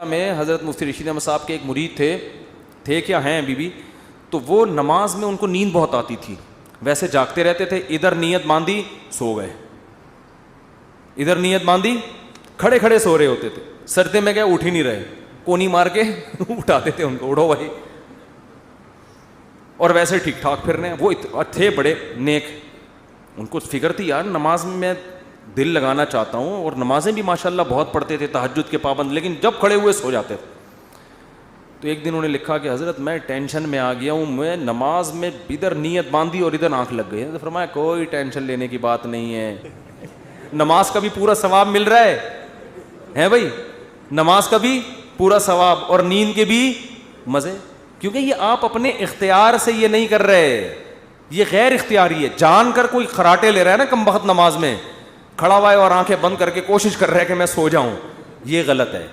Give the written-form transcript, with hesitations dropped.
में हज़रत मुफ्ती रशीद अहमद साहब के एक मुरीद थे क्या हैं अभी भी, तो वो नमाज में उनको नींद बहुत आती थी, वैसे जागते रहते थे, इधर नीयत बांधी सो गए, इधर नीयत बांधी खड़े खड़े सो रहे होते थे, सर्दे में गए उठ ही नहीं रहे, कोनी मार के उठाते थे उनको, उठो भाई, और वैसे ठीक ठाक फिर रहे हैं। वो थे बड़े नेक, उनको फिक्र थी यार नमाज में मैं दिल लगाना चाहता हूँ, और नमाजें भी माशाल्लाह बहुत पढ़ते थे, तहज्जुद के पाबंद, लेकिन जब खड़े हुए सो जाते थे। तो एक दिन उन्होंने लिखा कि हज़रत मैं टेंशन में आ गया हूँ, मैं नमाज में इधर नीयत बांधी और इधर आंख लग गई। तो फरमाया कोई टेंशन लेने की बात नहीं है, नमाज का भी पूरा सवाब मिल रहा है भाई, नमाज का भी पूरा सवाब और नींद के भी मज़े, क्योंकि ये आप अपने इख्तियार से ये नहीं कर रहे, ये गैर इख्तियारी है। जानकर कोई खराटे ले रहा है ना कमबख्त, नमाज में खड़ा हुआ है और आंखें बंद करके कोशिश कर रहा है कि मैं सो जाऊं, ये गलत है।